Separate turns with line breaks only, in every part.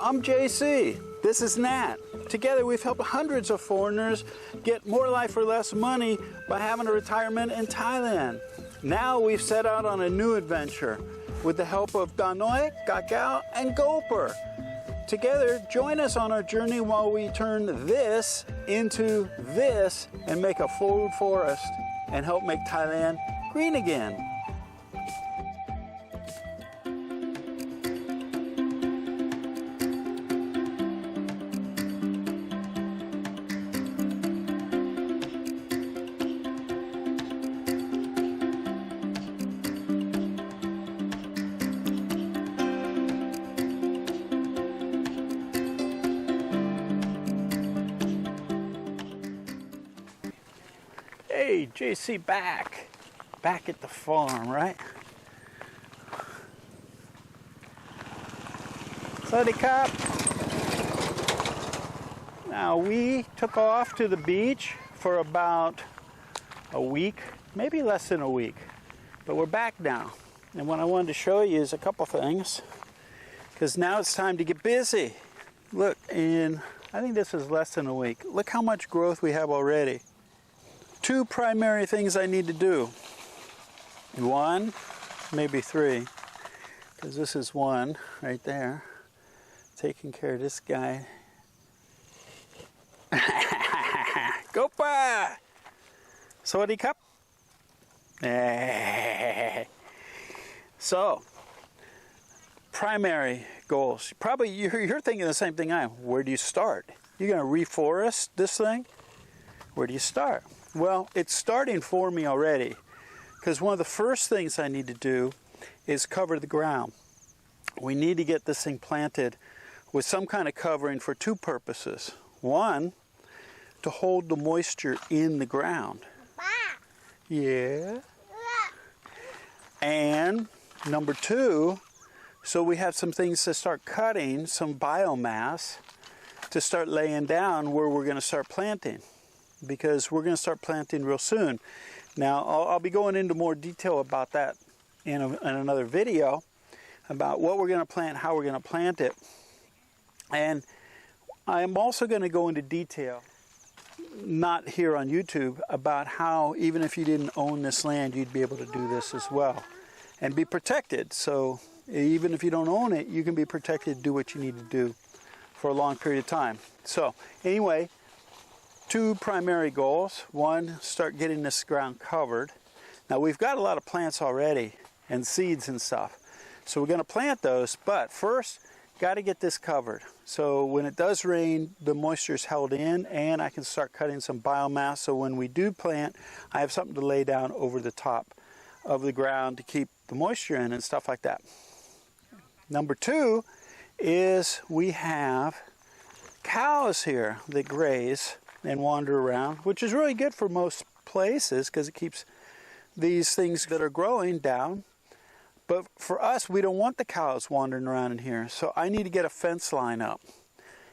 I'm JC. This is Nat. Together we've helped hundreds of foreigners get more life for less money by having a retirement in Thailand. Now we've set out on a new adventure with the help of Danoi, Kakao, and Gopher. Together, join us on our journey while we turn this into this and make a full forest and help make Thailand green again. Hey, JC back at the farm, right? Sawadee. Now we took off to the beach for about a week, maybe less than a week, but we're back now. And what I wanted to show you is a couple things, because now it's time to get busy. Look, and I think this is less than a week. Look how much growth we have already. Two primary things I need to do. One, maybe three, because this is one right there. Taking care of this guy. Gopa! Sawadee cup. So, primary goals. Probably you're thinking the same thing I am. Where do you start? You're going to reforest this thing? Where do you start? Well, it's starting for me already, because one of the first things I need to do is cover the ground. We need to get this thing planted with some kind of covering for two purposes. One, to hold the moisture in the ground. Yeah. And number two, so we have some things to start cutting, some biomass to start laying down where we're going to start planting, because we're going to start planting real soon. Now, I'll be going into more detail about that in another video, about what we're going to plant, how we're going to plant it. And I'm also going to go into detail, not here on YouTube, about how even if you didn't own this land, you'd be able to do this as well and be protected. So even if you don't own it, you can be protected, do what you need to do for a long period of time. So anyway, two primary goals. One, start getting this ground covered. Now we've got a lot of plants already and seeds and stuff, so we're going to plant those, but first got to get this covered. So when it does rain, the moisture is held in, and I can start cutting some biomass, so when we do plant, I have something to lay down over the top of the ground to keep the moisture in and stuff like that. Number two is we have cows here that graze and wander around, which is really good for most places because it keeps these things that are growing down. But for us, we don't want the cows wandering around in here, so I need to get a fence line up.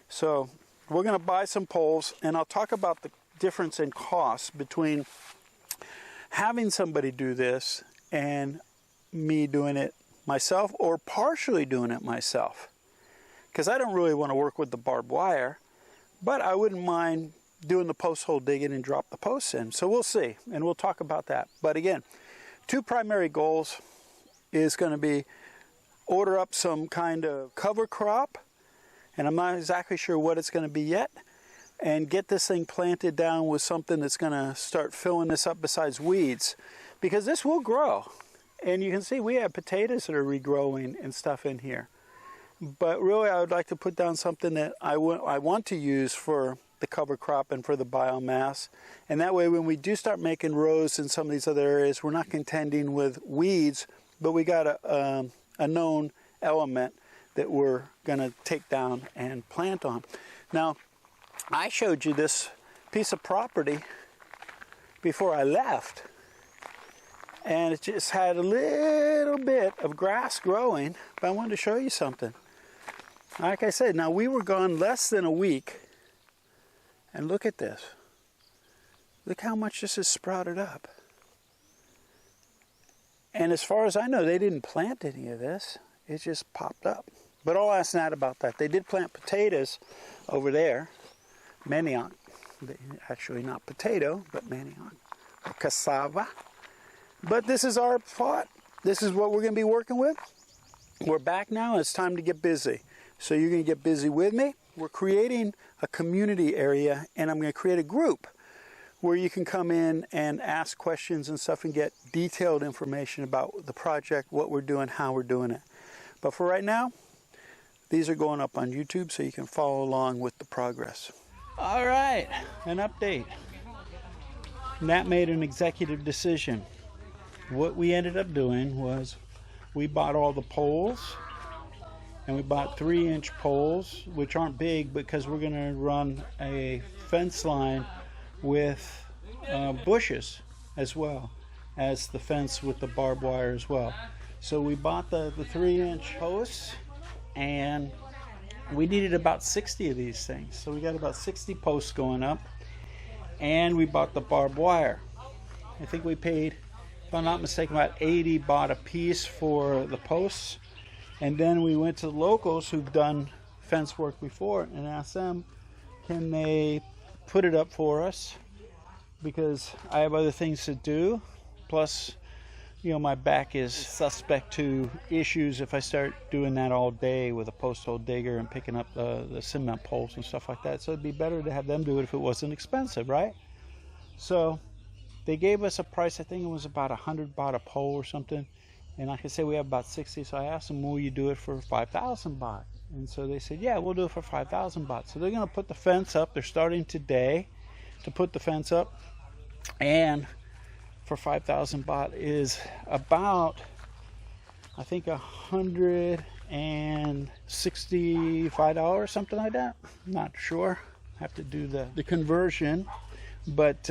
So we're going to buy some poles, and I'll talk about the difference in cost between having somebody do this and me doing it myself, or partially doing it myself, because I don't really want to work with the barbed wire, but I wouldn't mind doing the post hole digging and drop the posts in. So we'll see, and we'll talk about that. But again, two primary goals is going to be order up some kind of cover crop, and I'm not exactly sure what it's going to be yet, and get this thing planted down with something that's going to start filling this up besides weeds, because this will grow. And you can see we have potatoes that are regrowing and stuff in here. But really I would like to put down something that I want to use for the cover crop and for the biomass, and that way when we do start making rows in some of these other areas, we're not contending with weeds, but we got a known element that we're going to take down and plant on. Now, I showed you this piece of property before I left, and it just had a little bit of grass growing, but I wanted to show you something. Like I said, now we were gone less than a week, and look at this. Look how much this has sprouted up. And as far as I know, they didn't plant any of this. It just popped up. But I'll ask Nat about that. They did plant potatoes over there. Manioc. Actually not potato, but manioc. Or cassava. But this is our plot. This is what we're going to be working with. We're back now. It's time to get busy. So you're going to get busy with me. We're creating a community area, and I'm going to create a group where you can come in and ask questions and stuff and get detailed information about the project, what we're doing, how we're doing it. But for right now, these are going up on YouTube so you can follow along with the progress. All right, an update. Nat made an executive decision. What we ended up doing was we bought all the poles, and we bought 3-inch poles, which aren't big because we're going to run a fence line with bushes as well as the fence with the barbed wire as well. So we bought the 3-inch posts, and we needed about 60 of these things. So we got about 60 posts going up, and we bought the barbed wire. I think we paid, if I'm not mistaken, about 80 baht a piece for the posts. And then we went to the locals who've done fence work before and asked them, can they put it up for us? Because I have other things to do. Plus, you know, my back is suspect to issues if I start doing that all day with a post hole digger and picking up the cement poles and stuff like that. So it'd be better to have them do it if it wasn't expensive, right? So they gave us a price. I think it was about 100 baht a pole or something. And like I said, we have about 60. So I asked them, will you do it for 5,000 baht? And so they said, yeah, we'll do it for 5,000 baht. So they're going to put the fence up. They're starting today to put the fence up. And for 5,000 baht is about, I think, $165, something like that. Not sure. Have to do the conversion. But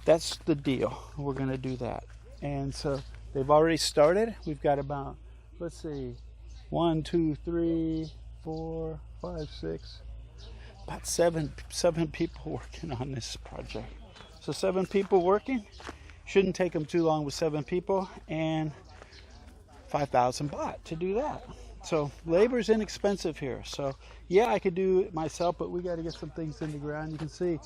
that's the deal. We're going to do that. And so they've already started. We've got about, let's see, 1, 2, 3, 4, 5, 6, about seven people working on this project. So 7 people working. Shouldn't take them too long with 7 people, and 5,000 baht to do that. So labor's inexpensive here. So yeah, I could do it myself, but we got to get some things in the ground. You can see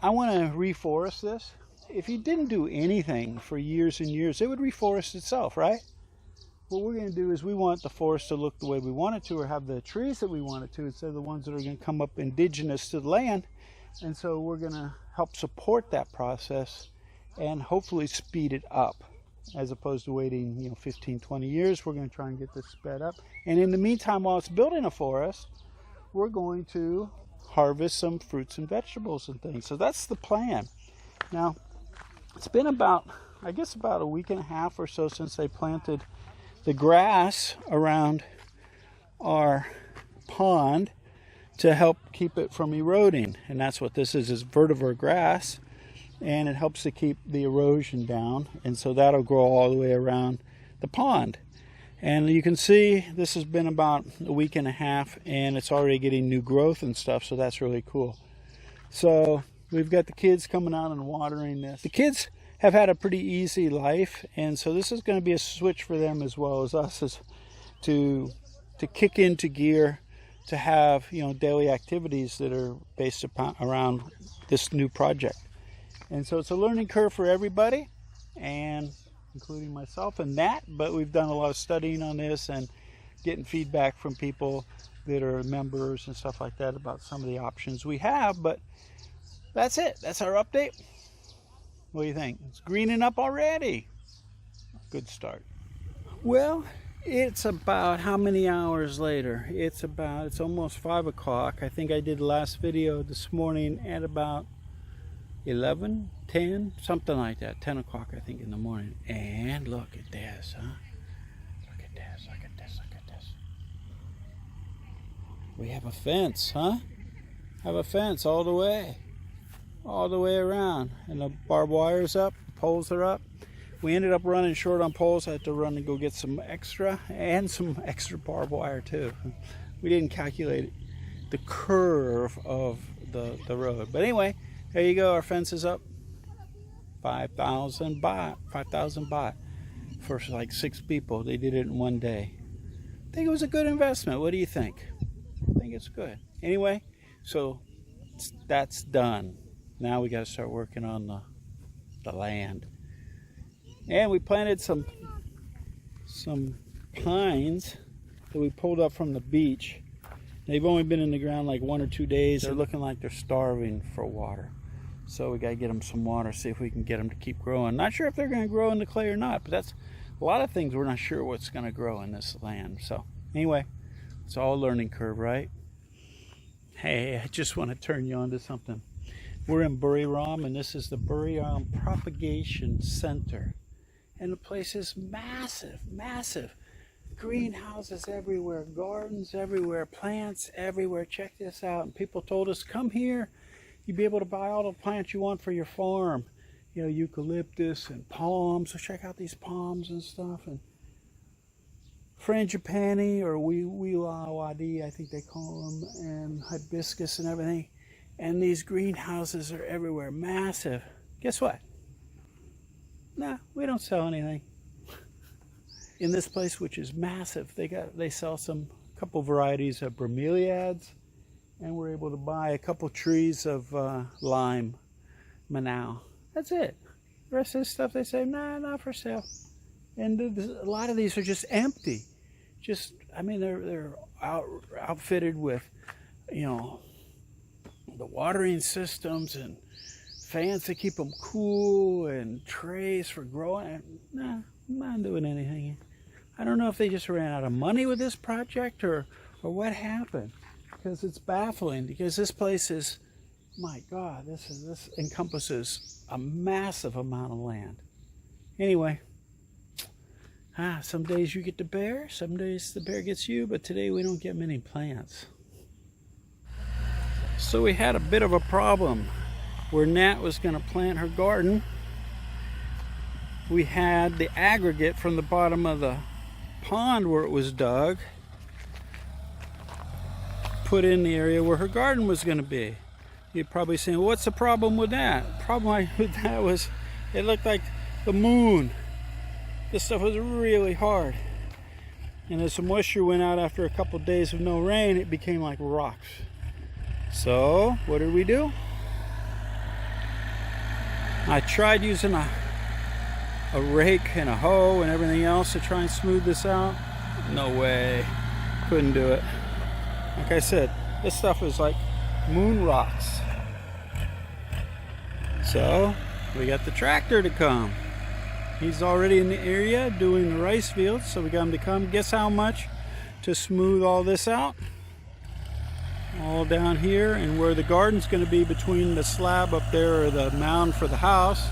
I want to reforest this. If you didn't do anything for years and years, it would reforest itself, right? What we're going to do is we want the forest to look the way we want it to, or have the trees that we want it to, instead of the ones that are going to come up indigenous to the land. And so we're going to help support that process and hopefully speed it up, as opposed to waiting 15, 20 years. We're going to try and get this sped up. And in the meantime, while it's building a forest, we're going to harvest some fruits and vegetables and things. So that's the plan. Now, it's been about, I guess, about a week and a half or so since they planted the grass around our pond to help keep it from eroding. And that's what this is vetiver grass, and it helps to keep the erosion down. And so that'll grow all the way around the pond. And you can see this has been about a week and a half, and it's already getting new growth and stuff, so that's really cool. So we've got the kids coming out and watering this. The kids have had a pretty easy life, and so this is going to be a switch for them as well as us, is to kick into gear, to have daily activities that are based upon around this new project. And so it's a learning curve for everybody, and including myself and Nat, but we've done a lot of studying on this and getting feedback from people that are members and stuff like that about some of the options we have. But that's it. That's our update. What do you think? It's greening up already. Good start. Well, it's about how many hours later? It's almost 5 o'clock. I think I did the last video this morning at about 11, 10, something like that. 10 o'clock, I think, in the morning. And look at this, huh? Look at this, look at this, look at this. We have a fence, huh? Have a fence all the way around. And the barbed wire's up, poles are up. We ended up running short on poles. I had to run and go get some extra, and some extra barbed wire too. We didn't calculate the curve of the road. But anyway, there you go, our fence is up. 5,000 baht. 5,000 baht for like 6 people. They did it in one day. I think it was a good investment. What do you think? I think it's good. Anyway, so that's done. Now we got to start working on the land. And we planted some pines that we pulled up from the beach. They've only been in the ground like 1 or 2 days. They're looking like they're starving for water. So we got to get them some water, see if we can get them to keep growing. Not sure if they're going to grow in the clay or not, but that's a lot of things we're not sure what's going to grow in this land. So anyway, it's all a learning curve, right? Hey, I just want to turn you on to something. We're in Buriram, and this is the Buriram Propagation Center. And the place is massive, massive. Greenhouses everywhere, gardens everywhere, plants everywhere. Check this out. And people told us, come here. You'll be able to buy all the plants you want for your farm. You know, eucalyptus and palms. So check out these palms and stuff. And frangipani, or wilawadi, I think they call them, and hibiscus and everything. And these greenhouses are everywhere, massive. Guess what? Nah, we don't sell anything. In this place, which is massive, they sell a couple varieties of bromeliads, and we're able to buy a couple trees of lime, Manao. That's it. The rest of this stuff they say, nah, not for sale. And a lot of these are just empty. Just, I mean, they're outfitted with, you know, the watering systems and fans to keep them cool and trays for growing. Nah, I'm not doing anything. I don't know if they just ran out of money with this project or what happened, because it's baffling. Because this place is, my God, this encompasses a massive amount of land. Anyway, some days you get the bear, some days the bear gets you, but today we don't get many plants. So we had a bit of a problem where Nat was going to plant her garden. We had the aggregate from the bottom of the pond where it was dug put in the area where her garden was going to be. You're probably saying, well, what's the problem with that? The problem with that was it looked like the moon. This stuff was really hard. And as the moisture went out after a couple of days of no rain, it became like rocks. So what did we do? I tried using a rake and a hoe and everything else to try and smooth this out. No way. Couldn't do it. Like I said, this stuff is like moon rocks. So we got the tractor to come. He's already in the area doing the rice fields, so we got him to come. Guess how much to smooth all this out? All down here, and where the garden's going to be between the slab up there, or the mound for the house,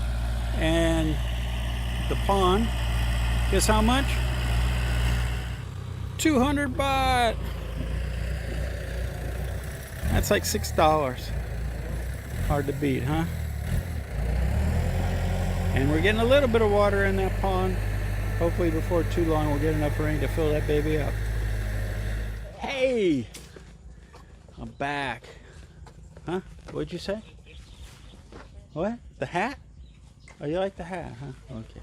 and the pond. Guess how much? 200 baht. That's like $6. Hard to beat, huh? And we're getting a little bit of water in that pond. Hopefully before too long we'll get enough rain to fill that baby up. Hey! I'm back. Huh? What'd you say? What? The hat? Oh, you like the hat, huh? Okay.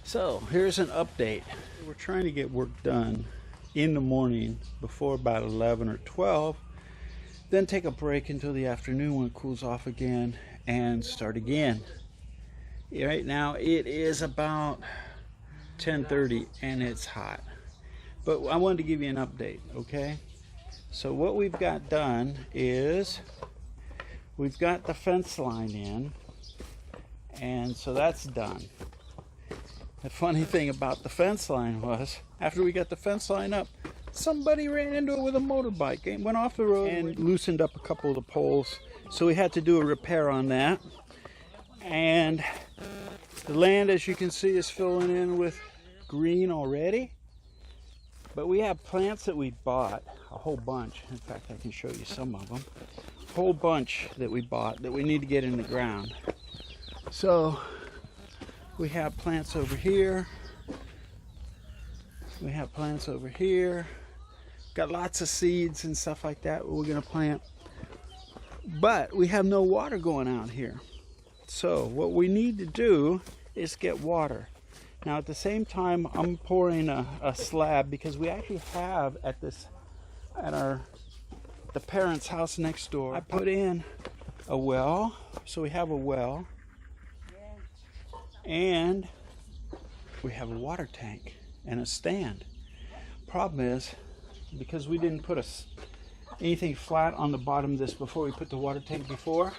So, here's an update. We're trying to get work done in the morning before about 11 or 12. Then take a break until the afternoon when it cools off again and start again. Right now it is about 10:30 and it's hot. But I wanted to give you an update, okay? So what we've got done is we've got the fence line in, and so that's done. The funny thing about the fence line was, after we got the fence line up, somebody ran into it with a motorbike and went off the road and loosened up a couple of the poles. So we had to do a repair on that. And the land, as you can see, is filling in with green already. But we have plants that we bought, a whole bunch. In fact, I can show you some of them. A whole bunch that we bought that we need to get in the ground. So we have plants over here. We have plants over here. Got lots of seeds and stuff like that we're going to plant. But we have no water going out here. So what we need to do is get water. Now at the same time, I'm pouring a slab because we actually have at the parents' house next door, I put in a well. So we have a well and we have a water tank and a stand. Problem is, because we didn't put anything flat on the bottom of this before we put the water tank before,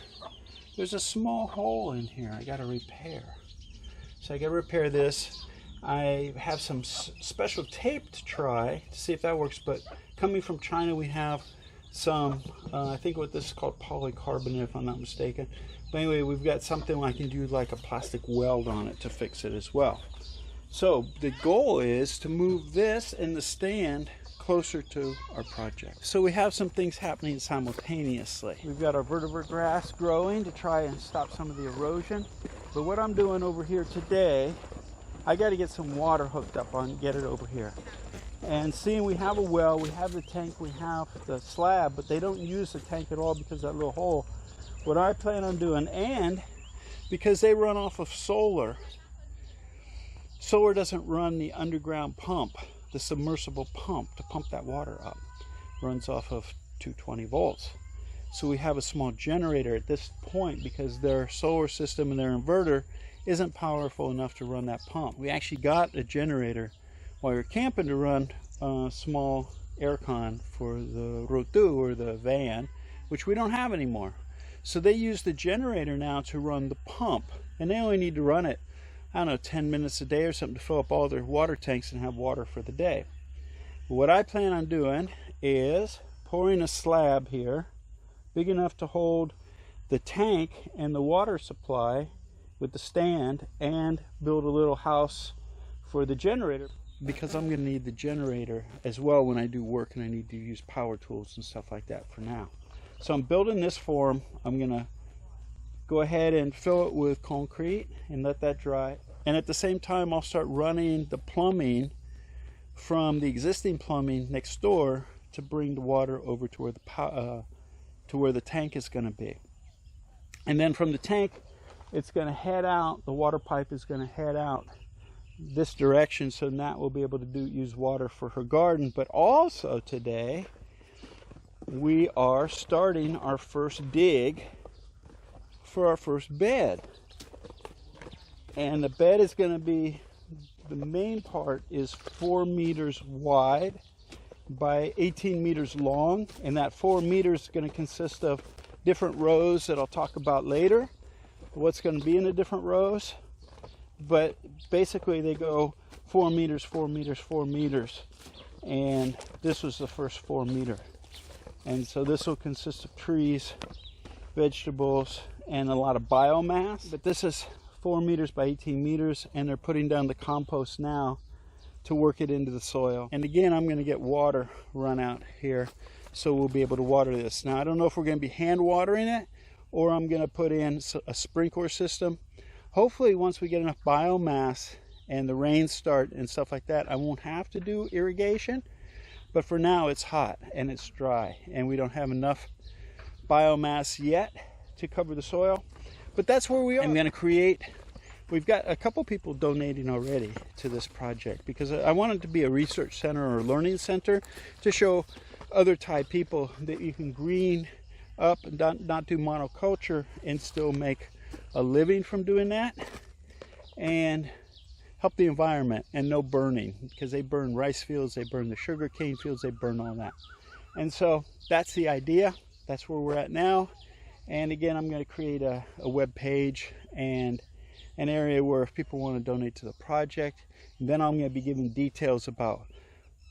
there's a small hole in here I got to repair. So I got to repair this. I have some special tape to try to see if that works, but coming from China we have some, I think what this is called polycarbonate if I'm not mistaken. But anyway, we've got something I can do like a plastic weld on it to fix it as well. So the goal is to move this and the stand closer to our project. So we have some things happening simultaneously. We've got our vertebrate grass growing to try and stop some of the erosion. But what I'm doing over here today, I got to get some water hooked up on, get it over here. And seeing we have a well, we have the tank, we have the slab, but they don't use the tank at all because of that little hole. What I plan on doing, and because they run off of solar doesn't run the underground pump, the submersible pump to pump that water up. Runs off of 220 volts. So we have a small generator at this point because their solar system and their inverter isn't powerful enough to run that pump. We actually got a generator while we were camping to run a small aircon for the rotu or the van, which we don't have anymore. So they use the generator now to run the pump, and they only need to run it, I don't know, 10 minutes a day or something to fill up all their water tanks and have water for the day. What I plan on doing is pouring a slab here big enough to hold the tank and the water supply with the stand, and build a little house for the generator, because I'm going to need the generator as well when I do work and I need to use power tools and stuff like that for now. So I'm building this form. I'm going to go ahead and fill it with concrete and let that dry, and at the same time I'll start running the plumbing from the existing plumbing next door to bring the water over to where the tank is going to be. And then from the tank it's going to head out, the water pipe is going to head out this direction, so Nat will be able to use water for her garden. But also today we are starting our first dig for our first bed. And the bed is going to be, the main part is 4 meters wide by 18 meters long, and that 4 meters is going to consist of different rows that I'll talk about later, what's going to be in the different rows. But basically they go 4 meters, 4 meters, 4 meters, and this was the first 4 meter. And so this will consist of trees, vegetables, and a lot of biomass. But this is 4 meters by 18 meters, and they're putting down the compost now to work it into the soil. And again, I'm going to get water run out here so we'll be able to water this. Now I don't know if we're going to be hand watering it or I'm going to put in a sprinkler system. Hopefully once we get enough biomass and the rains start and stuff like that, I won't have to do irrigation. But for now it's hot and it's dry and we don't have enough biomass yet to cover the soil. But that's where we are. I'm going to create, we've got a couple people donating already to this project because I want it to be a research center or a learning center to show other Thai people that you can green up and not do monoculture and still make a living from doing that, and help the environment, and no burning, because they burn rice fields, they burn the sugar cane fields, they burn all that. And so that's the idea. That's where we're at now. And again, I'm going to create a web page and an area where if people want to donate to the project, and then I'm going to be giving details about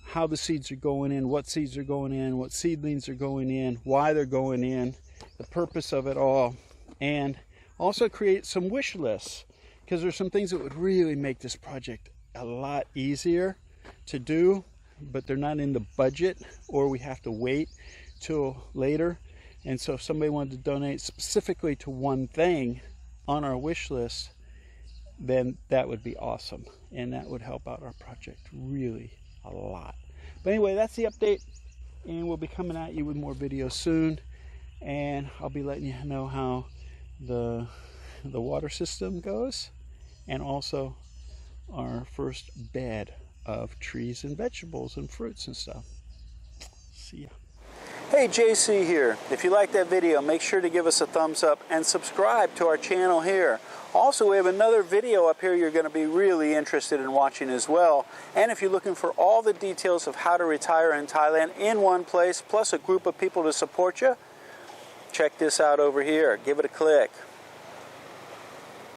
how the seeds are going in, what seeds are going in, what seedlings are going in, why they're going in, the purpose of it all, and also create some wish lists, because there's some things that would really make this project a lot easier to do, but they're not in the budget, or we have to wait till later. And so if somebody wanted to donate specifically to one thing on our wish list, then that would be awesome, and that would help out our project really a lot. But anyway, that's the update, and we'll be coming at you with more videos soon, and I'll be letting you know how the water system goes, and also our first bed of trees and vegetables and fruits and stuff. See ya. Hey, JC here. If you like that video, make sure to give us a thumbs up and subscribe to our channel here. Also, we have another video up here you're going to be really interested in watching as well. And if you're looking for all the details of how to retire in Thailand in one place, plus a group of people to support you, check this out over here. Give it a click.